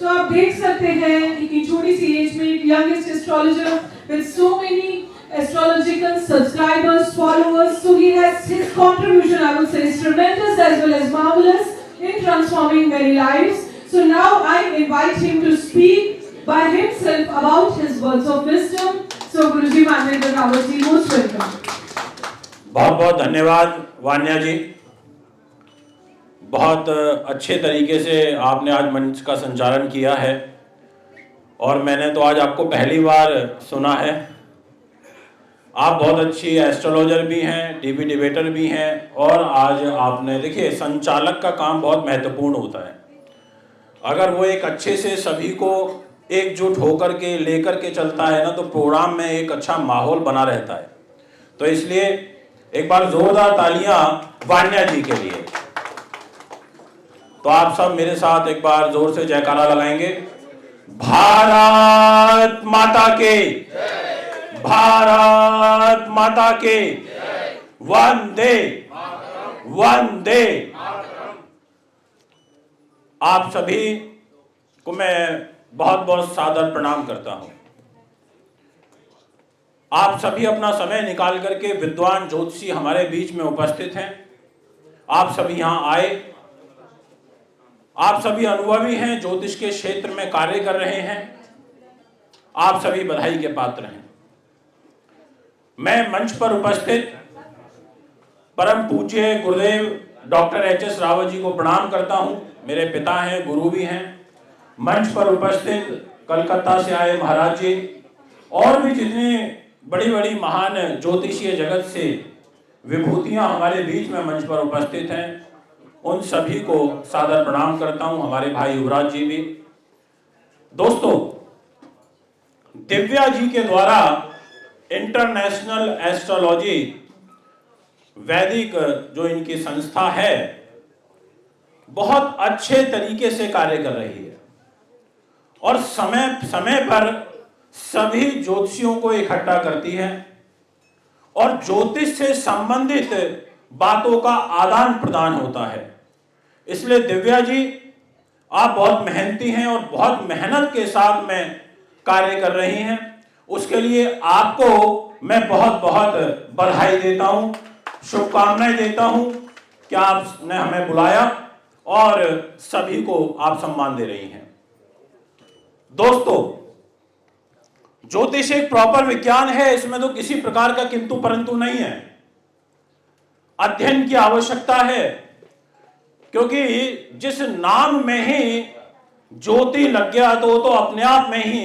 तो आप देख सकते हैं कि छोटी सी एज में youngest astrologer with so many astrological subscribers, followers, so he has his contribution, I would say, is tremendous as well as marvelous in transforming many lives. So now I invite him to speak by himself about his words of wisdom. So Guruji Manvendra Rawat ji, most welcome. बहुत बहुत धन्यवाद वान्या जी। बहुत अच्छे तरीके से आपने आज मंच का संचालन किया है और मैंने तो आज आपको पहली बार सुना है। आप बहुत अच्छी एस्ट्रोलॉजर भी हैं, टीवी डिबेटर भी हैं और आज आपने देखिए संचालक का काम बहुत महत्वपूर्ण होता है। अगर वो एक अच्छे से सभी को एकजुट होकर के लेकर के चलता है ना तो प्रोग्राम में एक अच्छा माहौल बना रहता है। तो इसलिए एक बार जोरदार तालियां वान्या जी के लिए। तो आप सब मेरे साथ एक बार जोर से जयकारा लगाएंगे। भारत माता के, भारत माता के, वंदे वंदे। आप सभी को मैं बहुत बहुत सादर प्रणाम करता हूं। आप सभी अपना समय निकाल करके विद्वान ज्योतिषी हमारे बीच में उपस्थित हैं। आप सभी यहां आए, आप सभी अनुभवी हैं, ज्योतिष के क्षेत्र में कार्य कर रहे हैं। आप सभी बधाई के पात्र हैं। मैं मंच पर उपस्थित परम पूज्य गुरुदेव डॉक्टर एच.एस. रावत जी को प्रणाम करता हूं। मेरे पिता हैं, गुरु भी हैं। मंच पर उपस्थित कलकत्ता से आए महाराज जी और भी जितने बड़ी बड़ी महान ज्योतिषीय जगत से विभूतियां हमारे बीच में मंच पर उपस्थित हैं, उन सभी को सादर प्रणाम करता हूं। हमारे भाई युवराज जी भी। दोस्तों, दिव्या जी के द्वारा इंटरनेशनल एस्ट्रोलॉजी वैदिक जो इनकी संस्था है बहुत अच्छे तरीके से कार्य कर रही है और समय समय पर सभी ज्योतिषियों को इकट्ठा करती है और ज्योतिष से संबंधित बातों का आदान प्रदान होता है। इसलिए दिव्या जी, आप बहुत मेहनती हैं और बहुत मेहनत के साथ में कार्य कर रही हैं। उसके लिए आपको मैं बहुत बहुत बधाई देता हूं, शुभकामनाएं देता हूं कि आपने हमें बुलाया और सभी को आप सम्मान दे रही हैं। दोस्तों, ज्योतिष एक प्रॉपर विज्ञान है, इसमें तो किसी प्रकार का किंतु परंतु नहीं है। अध्ययन की आवश्यकता है, क्योंकि जिस नाम में ही ज्योति लग गया तो अपने आप में ही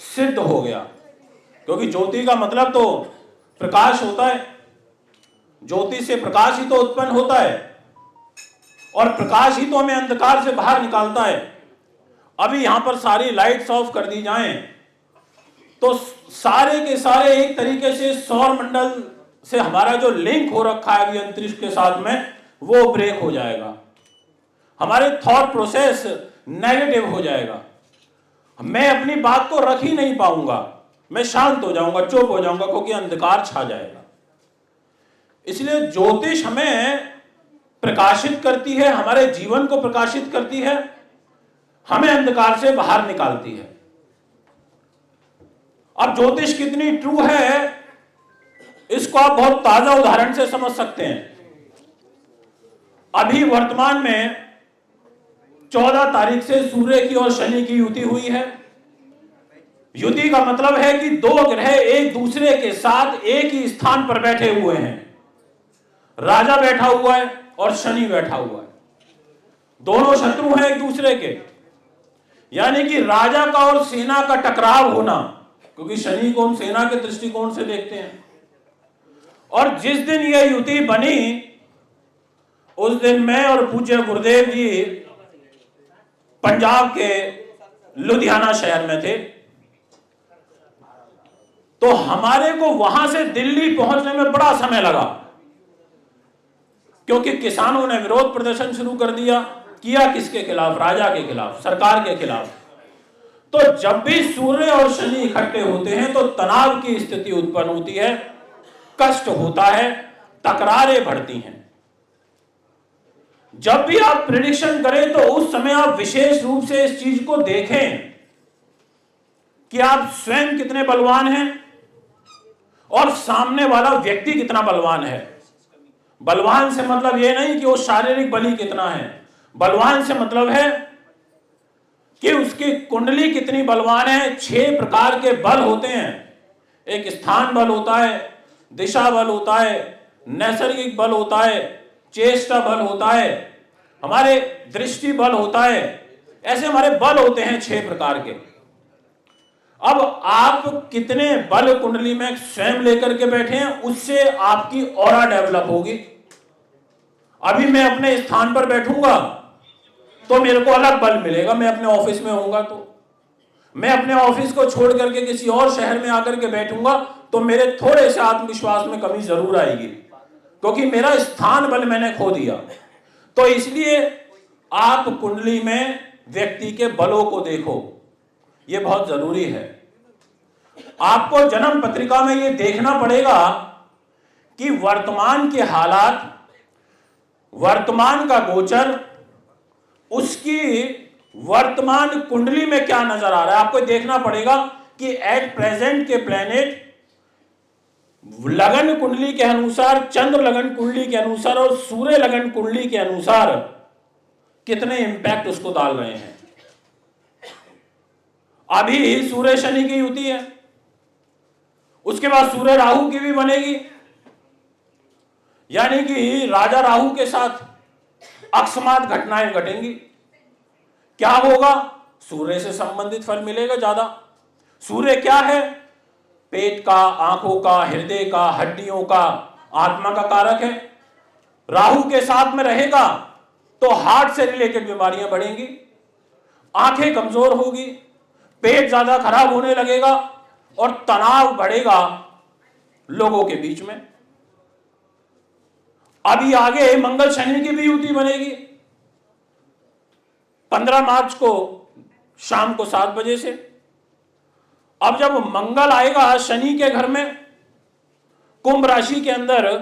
सिद्ध हो गया। क्योंकि ज्योति का मतलब तो प्रकाश होता है, ज्योति से प्रकाश ही तो उत्पन्न होता है और प्रकाश ही तो हमें अंधकार से बाहर निकालता है। अभी यहां पर सारी लाइट्स ऑफ कर दी जाएं तो सारे के सारे एक तरीके से सौर मंडल से हमारा जो लिंक हो रखा है अभी अंतरिक्ष के साथ में वो ब्रेक हो जाएगा। हमारे थॉट प्रोसेस नेगेटिव हो जाएगा। मैं अपनी बात को रख ही नहीं पाऊंगा, मैं शांत हो जाऊंगा, चुप हो जाऊंगा, क्योंकि अंधकार छा जाएगा। इसलिए ज्योतिष हमें प्रकाशित करती है, हमारे जीवन को प्रकाशित करती है, हमें अंधकार से बाहर निकालती है। अब ज्योतिष कितनी ट्रू है इसको आप बहुत ताजा उदाहरण से समझ सकते हैं। अभी वर्तमान में 14 तारीख से सूर्य की और शनि की युति हुई है। युति का मतलब है कि दो ग्रह एक दूसरे के साथ एक ही स्थान पर बैठे हुए हैं। राजा बैठा हुआ है और शनि बैठा हुआ है, दोनों शत्रु हैं एक दूसरे के। यानी कि राजा का और सेना का टकराव होना, क्योंकि शनि को हम सेना के दृष्टिकोण से देखते हैं। और जिस दिन यह युति बनी उस दिन मैं और पूज्य गुरुदेव जी पंजाब के लुधियाना शहर में थे। तो हमारे को वहां से दिल्ली पहुंचने में बड़ा समय लगा, क्योंकि किसानों ने विरोध प्रदर्शन शुरू कर दिया। किया किसके खिलाफ? राजा के खिलाफ, सरकार के खिलाफ। तो जब भी सूर्य और शनि इकट्ठे होते हैं तो तनाव की स्थिति उत्पन्न होती है, कष्ट होता है, तकरारें बढ़ती हैं। जब भी आप प्रेडिक्शन करें तो उस समय आप विशेष रूप से इस चीज को देखें कि आप स्वयं कितने बलवान हैं और सामने वाला व्यक्ति कितना बलवान है। बलवान से मतलब यह नहीं कि वो शारीरिक बल ही कितना है, बलवान से मतलब है कि उसकी कुंडली कितनी बलवान है। 6 प्रकार के बल होते हैं। एक स्थान बल होता है, दिशा बल होता है, नैसर्गिक बल होता है, चेष्टा बल होता है, हमारे दृष्टि बल होता है। ऐसे हमारे बल होते हैं 6 प्रकार के। अब आप कितने बल कुंडली में स्वयं लेकर के बैठे हैं, उससे आपकी ऑरा डेवलप होगी। अभी मैं अपने स्थान पर बैठूंगा तो मेरे को अलग बल मिलेगा, मैं अपने ऑफिस में होऊंगा तो। मैं अपने ऑफिस को छोड़ करके किसी और शहर में आकर के बैठूंगा तो मेरे थोड़े से आत्मविश्वास में कमी जरूर आएगी, क्योंकि मेरा स्थान बल मैंने खो दिया। तो इसलिए आप कुंडली में व्यक्ति के बलों को देखो, यह बहुत जरूरी है। आपको जन्म पत्रिका में यह देखना पड़ेगा कि वर्तमान के हालात, वर्तमान का गोचर, उसकी वर्तमान कुंडली में क्या नजर आ रहा है। आपको देखना पड़ेगा कि एट प्रेजेंट के प्लेनेट लगन कुंडली के अनुसार, चंद्र लगन कुंडली के अनुसार और सूर्य लगन कुंडली के अनुसार कितने इंपैक्ट उसको डाल रहे हैं। अभी सूर्य शनि की युति है, उसके बाद सूर्य राहु की भी बनेगी, यानी कि राजा राहु के साथ अकस्मात घटनाएं घटेंगी। क्या होगा? सूर्य से संबंधित फल मिलेगा ज्यादा। सूर्य क्या है? पेट का, आंखों का, हृदय का, हड्डियों का, आत्मा का कारक है। राहु के साथ में रहेगा तो हार्ट से रिलेटेड बीमारियां बढ़ेंगी, आंखें कमजोर होगी, पेट ज्यादा खराब होने लगेगा और तनाव बढ़ेगा लोगों के बीच में। अभी आगे मंगल शनि की भी युति बनेगी 15 मार्च को शाम को 7 बजे से। अब जब मंगल आएगा शनि के घर में कुंभ राशि के अंदर,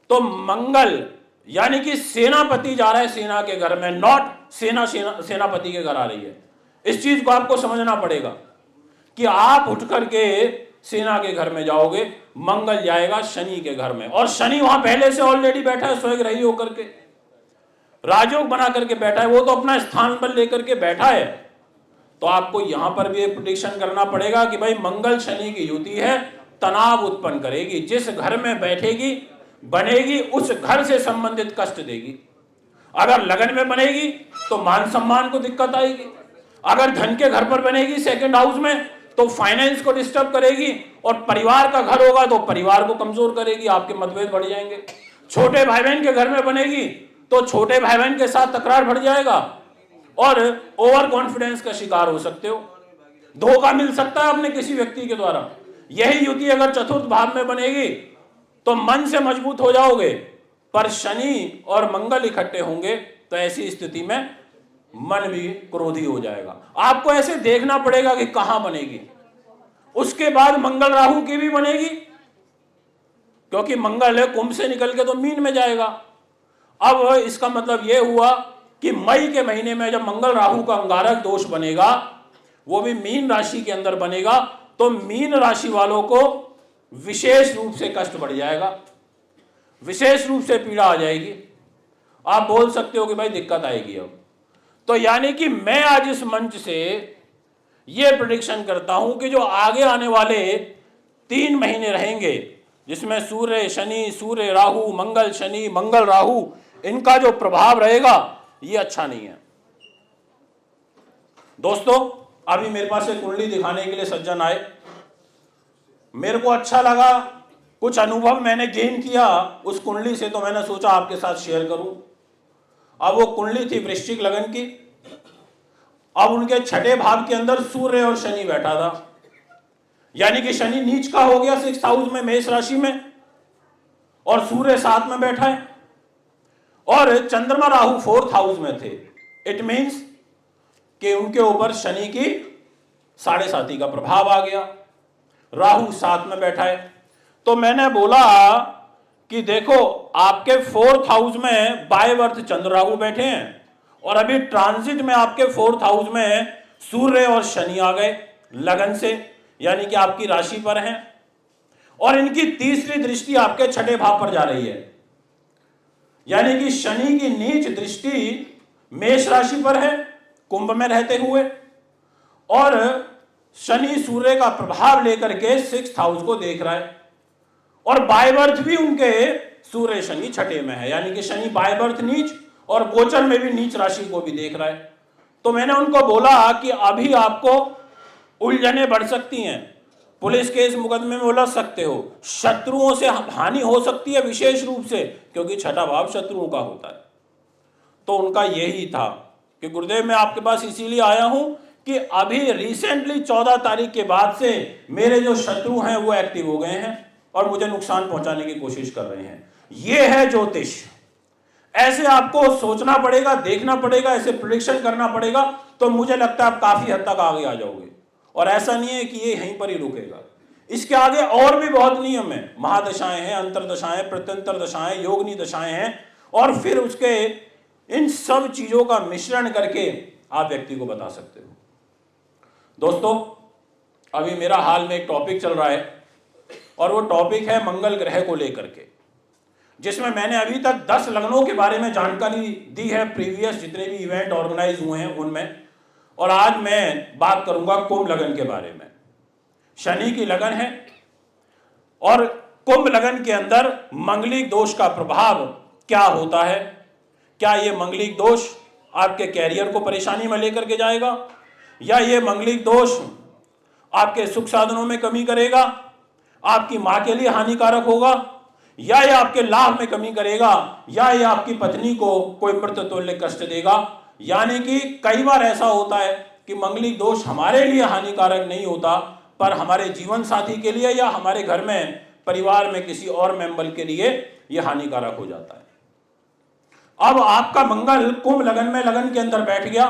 तो मंगल यानी कि सेनापति जा रहा है सेना के घर में, नॉट सेनापति के घर आ रही है। इस चीज को आपको समझना पड़ेगा कि आप उठ करके सेना के घर में जाओगे, मंगल जाएगा शनि के घर में, और शनि वहां पहले से ऑलरेडी बैठा है स्वग्रही होकर के, राजयोग बना करके बैठा है, वो तो अपना स्थान पर लेकर के बैठा है। तो आपको यहां पर भी एक प्रेडिक्शन करना पड़ेगा कि भाई मंगल शनि की युति है, तनाव उत्पन्न करेगी, जिस घर में बैठेगी बनेगी उस घर से संबंधित कष्ट देगी। अगर लगन में बनेगी तो मान सम्मान को दिक्कत आएगी, अगर धन के घर पर बनेगी सेकंड हाउस में तो फाइनेंस को डिस्टर्ब करेगी, और परिवार का घर होगा तो परिवार को कमजोर करेगी, आपके मतभेद बढ़ जाएंगे। छोटे भाई बहन के घर में बनेगी तो छोटे भाई बहन के साथ तकरार बढ़ जाएगा और ओवर कॉन्फिडेंस का शिकार हो सकते हो, धोखा मिल सकता है अपने किसी व्यक्ति के द्वारा। यही युति अगर चतुर्थ भाव में बनेगी तो मन से मजबूत हो जाओगे, पर शनि और मंगल इकट्ठे होंगे तो ऐसी स्थिति में मन भी क्रोधी हो जाएगा। आपको ऐसे देखना पड़ेगा कि कहां बनेगी। उसके बाद मंगल राहु की भी बनेगी, क्योंकि मंगल है कुंभ से निकल के तो मीन में जाएगा। अब इसका मतलब यह हुआ कि मई के महीने में जब मंगल राहु का अंगारक दोष बनेगा, वो भी मीन राशि के अंदर बनेगा, तो मीन राशि वालों को विशेष रूप से कष्ट बढ़ जाएगा, विशेष रूप से पीड़ा आ जाएगी। आप बोल सकते हो कि भाई दिक्कत आएगी। अब तो यानी कि मैं आज इस मंच से यह प्रेडिक्शन करता हूं कि जो आगे आने वाले 3 महीने रहेंगे, जिसमें सूर्य शनि, सूर्य राहु, मंगल शनि, मंगल राहु, इनका जो प्रभाव रहेगा ये अच्छा नहीं है। दोस्तों, अभी मेरे पास एक कुंडली दिखाने के लिए सज्जन आए, मेरे को अच्छा लगा, कुछ अनुभव मैंने गेन किया उस कुंडली से, तो मैंने सोचा आपके साथ शेयर करूं। अब वो कुंडली थी वृश्चिक लगन की। अब उनके 6ठे भाव के अंदर सूर्य और शनि बैठा था, यानी कि शनि नीच का हो गया 6th हाउस में, मेष राशि में, और सूर्य 7 में बैठा है, और चंद्रमा राहु 4th हाउस में थे। इट मीन्स कि उनके ऊपर शनि की 7.5 का प्रभाव आ गया, राहु 7 में बैठा है। तो मैंने बोला कि देखो आपके 4th हाउस में बाय बर्थ चंद्र राहु बैठे हैं और अभी ट्रांजिट में आपके 4th हाउस में सूर्य और शनि आ गए लगन से, यानी कि आपकी राशि पर हैं, और इनकी तीसरी दृष्टि आपके 6ठे भाव पर जा रही है। यानी कि शनि की नीच दृष्टि मेष राशि पर है कुंभ में रहते हुए, और शनि सूर्य का प्रभाव लेकर के 6th हाउस को देख रहा है, और बाय बर्थ भी उनके सूर्य शनि 6ठे में है, यानी कि शनि बाय बर्थ नीच और गोचर में भी नीच राशि को भी देख रहा है। तो मैंने उनको बोला कि अभी आपको उलझने बढ़ सकती हैं, पुलिस केस मुकदमे में उलझ सकते हो, शत्रुओं से हानि हो सकती है विशेष रूप से, क्योंकि 6ठा भाव शत्रुओं का होता है। तो उनका यही था कि गुरुदेव मैं आपके पास इसीलिए आया हूं कि अभी रिसेंटली 14 तारीख के बाद से मेरे जो शत्रु हैं वो एक्टिव हो गए हैं और मुझे नुकसान पहुंचाने की कोशिश कर रहे हैं। ये है ज्योतिष। ऐसे आपको सोचना पड़ेगा, देखना पड़ेगा, ऐसे प्रिडिक्शन करना पड़ेगा, तो मुझे लगता है आप काफी हद तक आगे आ जाओगे। और ऐसा नहीं है कि ये यहीं पर ही रुकेगा, इसके आगे और भी बहुत नियम है, महादशाएं हैं, अंतरदशाएं, प्रत्यंतर दशाएं, योगनी दशाएं हैं, और फिर उसके इन सब चीजों का मिश्रण करके आप व्यक्ति को बता सकते हो। दोस्तों अभी मेरा हाल में एक टॉपिक चल रहा है और वो टॉपिक है मंगल ग्रह को लेकर के, जिसमें मैंने अभी तक 10 लग्नों के बारे में जानकारी दी है, प्रीवियस जितने भी इवेंट ऑर्गेनाइज हुए हैं उनमें। और आज मैं बात करूंगा कुंभ लगन के बारे में। शनि की लगन है और कुंभ लगन के अंदर मंगलिक दोष का प्रभाव क्या होता है। क्या ये मंगलिक दोष आपके कैरियर को परेशानी में लेकर के जाएगा, या ये मंगलिक दोष आपके सुख साधनों में कमी करेगा, आपकी मां के लिए हानिकारक होगा, या ये आपके लाभ में कमी करेगा, या ये आपकी पत्नी को कोई मृत तुल्य कष्ट देगा। यानी कि कई बार ऐसा होता है कि मंगलिक दोष हमारे लिए हानिकारक नहीं होता, पर हमारे जीवन साथी के लिए या हमारे घर में परिवार में किसी और मेंबर के लिए यह हानिकारक हो जाता है। अब आपका मंगल कुंभ लगन में लगन के अंदर बैठ गया।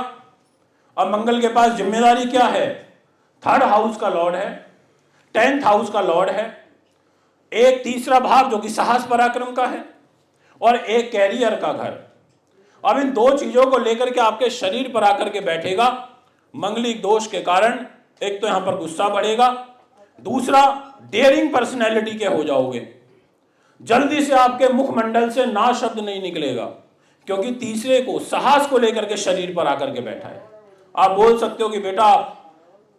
अब मंगल के पास जिम्मेदारी क्या है? 3rd हाउस का लॉर्ड है, 10th हाउस का लॉर्ड है, एक तीसरा भाव जो कि साहस पराक्रम का है, और एक कैरियर का घर। अब इन दो चीजों को लेकर के आपके शरीर पर आकर के बैठेगा। मंगलिक दोष के कारण एक तो यहां पर गुस्सा बढ़ेगा, दूसरा डेयरिंग पर्सनैलिटी के हो जाओगे, जल्दी से आपके मुखमंडल से ना शब्द नहीं निकलेगा, क्योंकि तीसरे को साहस को लेकर के शरीर पर आकर के बैठा है। आप बोल सकते हो कि बेटा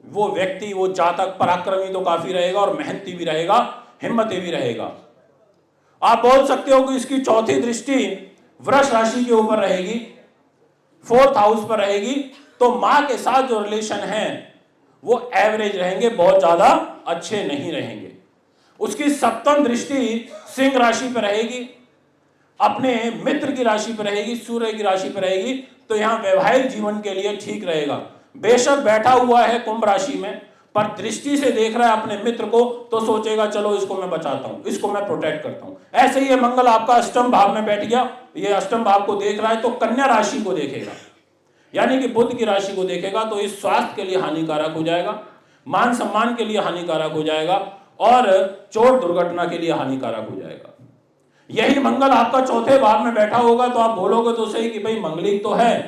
वो व्यक्ति, वो जातक पराक्रमी तो काफी रहेगा और मेहनती भी रहेगा, हिम्मती भी रहेगा। आप बोल सकते हो कि इसकी चौथी दृष्टि वृष राशि के ऊपर रहेगी, 4th हाउस पर रहेगी, तो मां के साथ जो रिलेशन है वो एवरेज रहेंगे, बहुत ज्यादा अच्छे नहीं रहेंगे। उसकी 7th दृष्टि सिंह राशि पर रहेगी, अपने मित्र की राशि पर रहेगी, सूर्य की राशि पर रहेगी, तो यहां वैवाहिक जीवन के लिए ठीक रहेगा। बेशक बैठा हुआ है कुंभ राशि में, पर दृष्टि से देख रहा है अपने मित्र को, तो सोचेगा चलो इसको मैं बचाता हूं, इसको मैं प्रोटेक्ट करता हूं। ऐसे ही ये मंगल आपका अष्टम भाव में बैठ गया, ये अष्टम भाव को देख रहा है तो कन्या राशि को देखेगा, यानी कि बुध की राशि को देखेगा, तो इस स्वास्थ्य के लिए हानिकारक हो जाएगा, मान सम्मान के लिए हानिकारक हो जाएगा, और चोट दुर्घटना के लिए हानिकारक हो जाएगा। यही मंगल आपका 4थे भाव में बैठा होगा तो आप बोलोगे तो सही कि भाई मंगलिक तो है,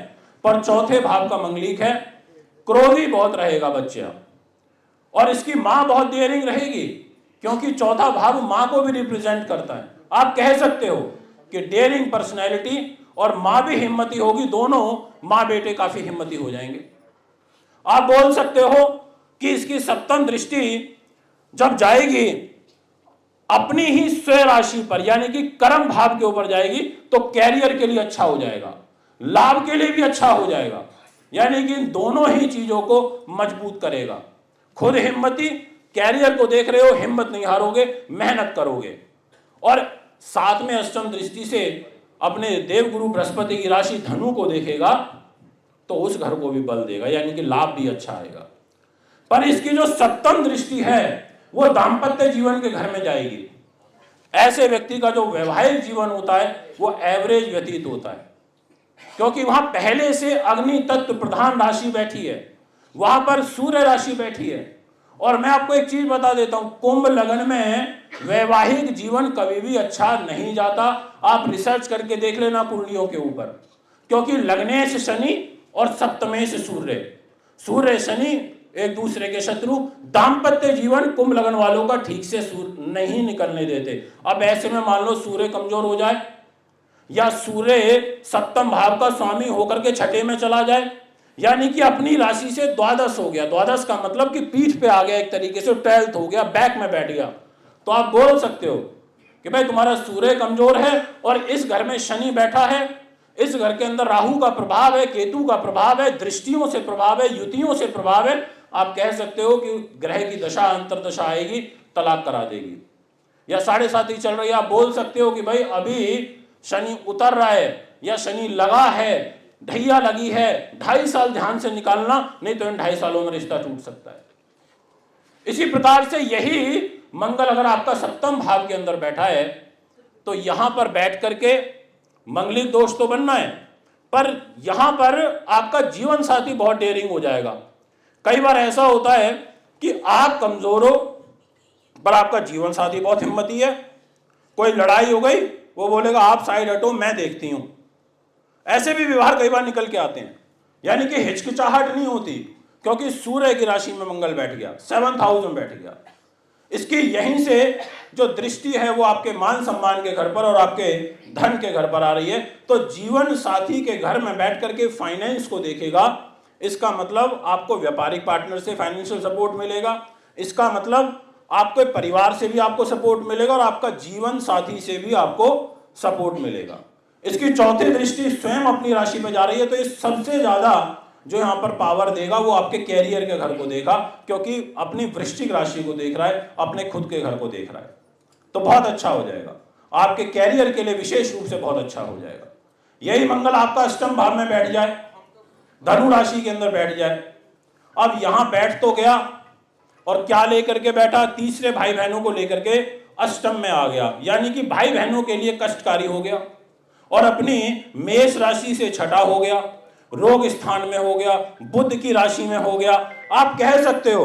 पर 4थे भाव का मंगलिक है, क्रोधी बहुत रहेगा बच्चा, और इसकी मां बहुत डेयरिंग रहेगी, क्योंकि 4था भाव मां को भी रिप्रेजेंट करता है। आप कह सकते हो कि डेयरिंग पर्सनैलिटी और मां भी हिम्मती होगी, दोनों मां बेटे काफी हिम्मती हो जाएंगे। आप बोल सकते हो कि इसकी 7th दृष्टि जब जाएगी अपनी ही स्वयं राशि पर, यानी कि कर्म भाव के ऊपर जाएगी, तो कैरियर के लिए अच्छा हो जाएगा, लाभ के लिए भी अच्छा हो जाएगा, यानी कि इन दोनों ही चीजों को मजबूत करेगा। खुद हिम्मती, कैरियर को देख रहे हो, हिम्मत नहीं हारोगे, मेहनत करोगे, और साथ में अष्टम दृष्टि से अपने देवगुरु बृहस्पति की राशि धनु को देखेगा, तो उस घर को भी बल देगा, यानी कि लाभ भी अच्छा आएगा। पर इसकी जो 7th दृष्टि है वो दाम्पत्य जीवन के घर में जाएगी। ऐसे व्यक्ति का जो वैवाहिक जीवन होता है वो एवरेज व्यतीत होता है, क्योंकि वहां पहले से अग्नि तत्व प्रधान राशि बैठी है, वहां पर सूर्य राशि बैठी है, और मैं आपको एक चीज बता देता हूं, कुंभ लगन में वैवाहिक जीवन कभी भी अच्छा नहीं जाता। आप रिसर्च करके देख लेना कुंडलियों के ऊपर, क्योंकि लग्नेश शनि और सप्तमेश सूर्य, सूर्य शनि एक दूसरे के शत्रु। दाम्पत्य जीवन कुंभ लगन वालों का ठीक से नहीं निकलने देते। अब ऐसे में मान लो सूर्य कमजोर हो जाए या सूर्य सप्तम भाव का स्वामी होकर के छठे में चला जाए, यानी कि अपनी राशि से द्वादश हो गया। द्वादश का मतलब कि पीठ पे आ गया, एक तरीके से 12th हो गया, बैक में बैठ गया। तो आप बोल सकते हो कि भाई तुम्हारा सूर्य कमजोर है और इस घर में शनि बैठा है, इस घर के अंदर राहु का प्रभाव है, केतु का प्रभाव है, दृष्टियों से प्रभाव है, युतियों से प्रभाव है। आप कह सकते हो कि ग्रह की दशा अंतरदशा आएगी, तलाक करा देगी, या 7.5 ही चल रही है। आप बोल सकते हो कि भाई अभी शनि उतर रहा है या शनि लगा है, ढैया लगी है, 2.5 साल ध्यान से निकालना, नहीं तो इन 2.5 सालों में रिश्ता टूट सकता है। इसी प्रकार से यही मंगल अगर आपका सप्तम भाव के अंदर बैठा है तो यहां पर बैठ करके मंगलिक दोष तो बनना है, पर यहां पर आपका जीवन साथी बहुत डेयरिंग हो जाएगा। कई बार ऐसा होता है कि आप कमजोर हो पर आपका जीवन साथी बहुत हिम्मती है। कोई लड़ाई हो गई, वो बोलेगा आप साइड हटो, मैं देखती हूं। ऐसे भी व्यवहार कई बार निकल के आते हैं, यानी कि हिचकिचाहट नहीं होती, क्योंकि सूर्य की राशि में मंगल बैठ गया, 7th हाउस में बैठ गया। इसकी यहीं से जो दृष्टि है वो आपके मान सम्मान के घर पर और आपके धन के घर पर आ रही है। तो जीवन साथी के घर में बैठ करके फाइनेंस को देखेगा, इसका मतलब आपको व्यापारिक पार्टनर से फाइनेंशियल सपोर्ट मिलेगा, इसका मतलब आपके परिवार से भी आपको सपोर्ट मिलेगा और आपका जीवन साथी से भी आपको सपोर्ट मिलेगा। इसकी चौथी दृष्टि स्वयं अपनी राशि में जा रही है, तो ये सबसे ज्यादा जो यहां पर पावर देगा वो आपके कैरियर के घर को देगा, क्योंकि अपनी वृश्चिक राशि को देख रहा है, अपने खुद के घर को देख रहा है। तो बहुत अच्छा हो जाएगा, आपके कैरियर के लिए विशेष रूप से बहुत अच्छा हो जाएगा। यही मंगल आपका अष्टम भाव में बैठ जाए, धनु राशि के अंदर बैठ जाए। अब यहां बैठ तो गया और क्या लेकर के बैठा, तीसरे भाई बहनों को लेकर के अष्टम में आ गया, यानी कि भाई बहनों के लिए कष्टकारी हो गया और अपनी मेष राशि से छठा हो गया, रोग स्थान में हो गया, बुध की राशि में हो गया। आप कह सकते हो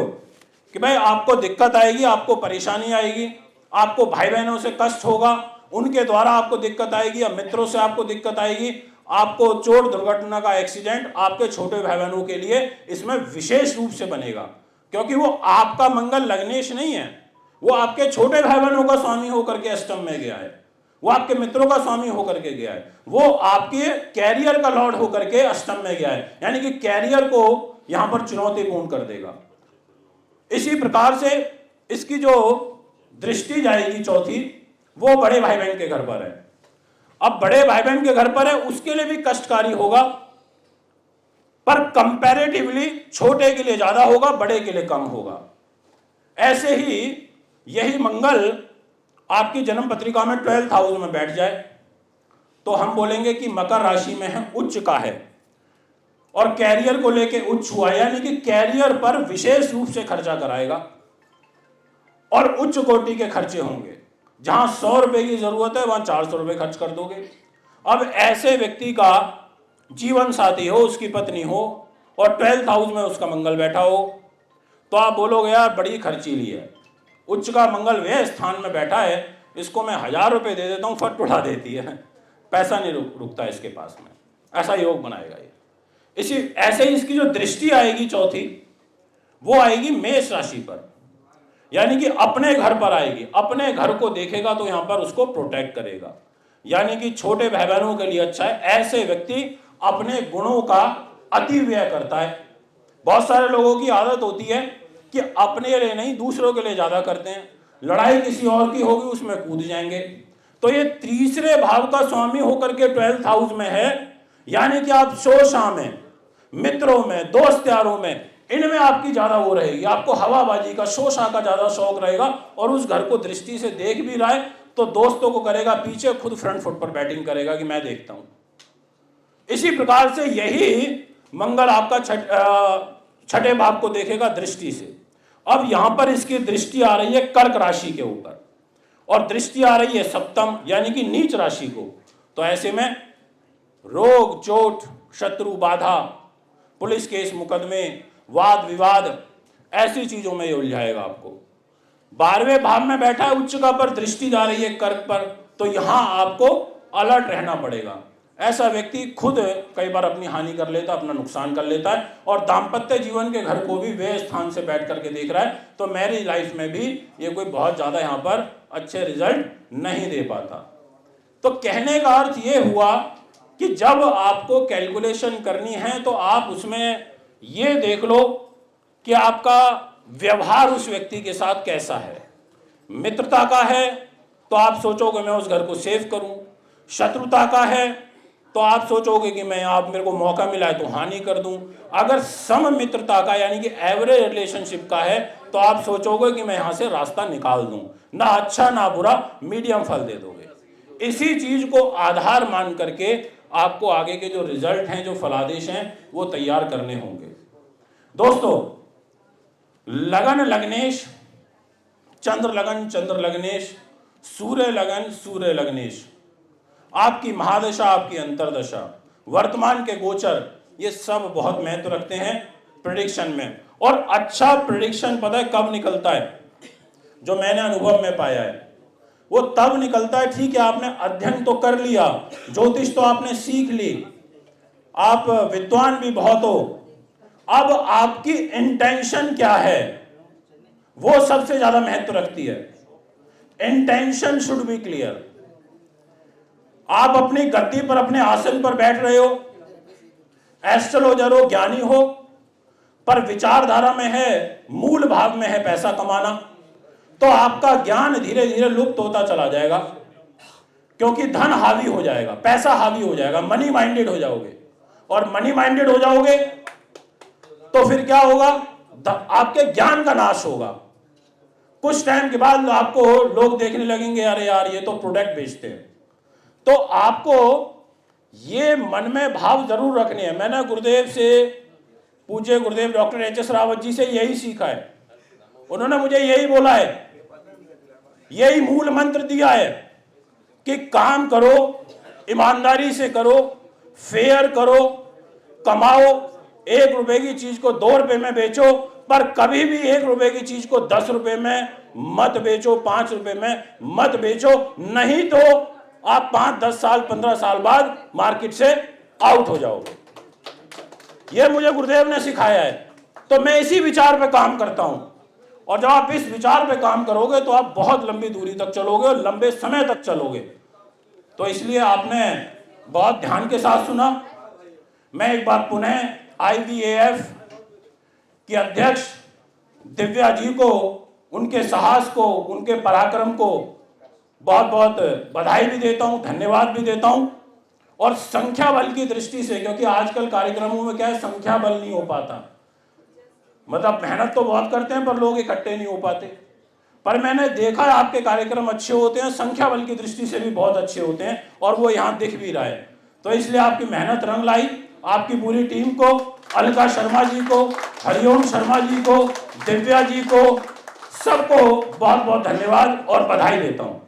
कि भाई आपको दिक्कत आएगी, आपको परेशानी आएगी, आपको भाई बहनों से कष्ट होगा, उनके द्वारा आपको दिक्कत आएगी या मित्रों से आपको दिक्कत आएगी, आपको चोट दुर्घटना का एक्सीडेंट आपके छोटे भाई बहनों के लिए इसमें विशेष रूप से बनेगा, क्योंकि वो आपका मंगल लग्नेश नहीं है, वो आपके छोटे भाई बहनों का स्वामी होकर के अष्टम में गया है, वो आपके मित्रों का स्वामी होकर के गया है, वो आपके कैरियर का लॉर्ड होकर के अष्टम में गया है, यानी कि कैरियर को यहां पर चुनौतीपूर्ण कर देगा। इसी प्रकार से इसकी जो दृष्टि जाएगी चौथी, वो बड़े भाई बहन के घर पर है। अब बड़े भाई बहन के घर पर है, उसके लिए भी कष्टकारी होगा, पर कंपैरेटिवली छोटे के लिए ज्यादा होगा, बड़े के लिए कम होगा। ऐसे ही यही मंगल आपकी जन्म पत्रिका में 12th हाउस में बैठ जाए तो हम बोलेंगे कि मकर राशि में है, उच्च का है और कैरियर को लेके उच्च हुआ, यानी कि कैरियर पर विशेष रूप से खर्चा कराएगा और उच्च कोटि के खर्चे होंगे। जहां 100 रुपए की जरूरत है वहां 400 रुपए खर्च कर दोगे। अब ऐसे व्यक्ति का जीवन साथी हो, उसकी पत्नी हो और 12th हाउस में उसका मंगल बैठा हो, तो आप बोलोगे यार बड़ी खर्चीली है, उच्च का मंगल वह स्थान में बैठा है, इसको मैं 1000 रुपए दे देता हूं फट उड़ा देती है, पैसा नहीं रुकता इसके पास में, ऐसा योग बनाएगा ये। इसी ऐसे ही इसकी जो दृष्टि आएगी चौथी, वो आएगी मेष राशि पर, यानी कि अपने घर पर आएगी, अपने घर को देखेगा तो यहां पर उसको प्रोटेक्ट करेगा, यानी कि छोटे भाई बहनों के लिए अच्छा है। ऐसे व्यक्ति अपने गुणों का अति व्यय करता है। बहुत सारे लोगों की आदत होती है कि अपने लिए नहीं दूसरों के लिए ज्यादा करते हैं, लड़ाई किसी और की होगी उसमें कूद जाएंगे। तो ये तीसरे भाव का स्वामी होकर के 12th हाउस में है, यानी कि आप शोषा में, मित्रों में, दोस्त यारों में, इनमें आपकी ज्यादा वो रहेगी, आपको हवाबाजी का, शोषा का ज्यादा शौक रहेगा और उस घर को दृष्टि से देख भी रहा है तो दोस्तों को करेगा पीछे, खुद फ्रंट फुट पर बैटिंग करेगा कि मैं देखता हूं। इसी प्रकार से यही मंगल आपका छठे भाव को देखेगा दृष्टि से। अब यहां पर इसकी दृष्टि आ रही है कर्क राशि के ऊपर और दृष्टि आ रही है सप्तम यानी कि नीच राशि को। तो ऐसे में रोग, चोट, शत्रु, बाधा, पुलिस केस, मुकदमे, वाद विवाद, ऐसी चीजों में ये उलझाएगा आपको। 12वें भाव में बैठा है, उच्च का पर दृष्टि जा रही है कर्क पर, तो यहां आपको अलर्ट रहना पड़ेगा। ऐसा व्यक्ति खुद कई बार अपनी हानि कर लेता है, अपना नुकसान कर लेता है, और दाम्पत्य जीवन के घर को भी वे स्थान से बैठ करके देख रहा है, तो मैरिज लाइफ में भी ये कोई बहुत ज्यादा यहाँ पर अच्छे रिजल्ट नहीं दे पाता। तो कहने का अर्थ ये हुआ कि जब आपको कैलकुलेशन करनी है तो आप उसमें ये देख लो कि आपका व्यवहार उस व्यक्ति के साथ कैसा है। मित्रता का है तो आप सोचोगे मैं उस घर को सेव करूं, शत्रुता का है तो आप सोचोगे कि मैं आप मेरे को मौका मिला है तो हानि कर दूं, अगर सम मित्रता का यानी कि एवरेज रिलेशनशिप का है तो आप सोचोगे कि मैं यहां से रास्ता निकाल दूं, ना अच्छा ना बुरा मीडियम फल दे दोगे। इसी चीज को आधार मान करके आपको आगे के जो रिजल्ट हैं, जो फलादेश हैं, वो तैयार करने होंगे। दोस्तों, लगन लग्नेश, चंद्र लगन चंद्र लग्नेश, सूर्य लगन सूर्य लग्नेश, आपकी महादशा, आपकी अंतरदशा, वर्तमान के गोचर, ये सब बहुत महत्व रखते हैं प्रेडिक्शन में। और अच्छा प्रेडिक्शन पता है कब निकलता है, जो मैंने अनुभव में पाया है, वो तब निकलता है, ठीक है आपने अध्ययन तो कर लिया, ज्योतिष तो आपने सीख ली, आप विद्वान भी बहुत हो, अब आपकी इंटेंशन क्या है वो सबसे ज्यादा महत्व रखती है। Intention should be clear. आप अपनी गद्दी पर, अपने आसन पर बैठ रहे हो, एस्ट्रोलॉजर हो, ज्ञानी हो, पर विचारधारा में है, मूल भाव में है पैसा कमाना, तो आपका ज्ञान धीरे धीरे लुप्त होता चला जाएगा, क्योंकि धन हावी हो जाएगा, पैसा हावी हो जाएगा, मनी माइंडेड हो जाओगे। और मनी माइंडेड हो जाओगे तो फिर क्या होगा, आपके ज्ञान का नाश होगा। कुछ टाइम के बाद आपको लोग देखने लगेंगे, अरे यार ये तो प्रोडक्ट बेचते हैं। तो आपको ये मन में भाव जरूर रखने हैं। मैंने गुरुदेव से, पूज्य गुरुदेव डॉक्टर एच.एस. रावत जी से यही सीखा है। उन्होंने मुझे यही बोला है, यही मूल मंत्र दिया है कि काम करो, ईमानदारी से करो, फेयर करो, कमाओ, 1 रुपए की चीज को 2 रुपए में बेचो, पर कभी भी 1 रुपए की चीज को 10 रुपए में मत बेचो, 5 रुपए में मत बेचो, नहीं तो आप 5, 10 साल, 15 साल बाद मार्केट से आउट हो जाओगे। यह मुझे गुरुदेव ने सिखाया है, तो मैं इसी विचार पे काम करता हूं। और जब आप इस विचार पे काम करोगे तो आप बहुत लंबी दूरी तक चलोगे और लंबे समय तक चलोगे। तो इसलिए आपने बहुत ध्यान के साथ सुना। मैं एक बार पुनः IVAF की अध्यक्ष दिव्या जी को, उनके साहस को, उनके पराक्रम को बहुत बहुत बधाई भी देता हूं, धन्यवाद भी देता हूं। और संख्या बल की दृष्टि से, क्योंकि आजकल कार्यक्रमों में क्या है, संख्या बल नहीं हो पाता, मतलब मेहनत तो बहुत करते हैं पर लोग इकट्ठे नहीं हो पाते। पर मैंने देखा है आपके कार्यक्रम अच्छे होते हैं, संख्या बल की दृष्टि से भी बहुत अच्छे होते हैं, और वो यहाँ दिख भी रहा है। तो इसलिए आपकी मेहनत रंग लाई। आपकी पूरी टीम को, अलका शर्मा जी को, हरिओम शर्मा जी को, दिव्या जी को, सबको बहुत बहुत धन्यवाद और बधाई देता हूँ।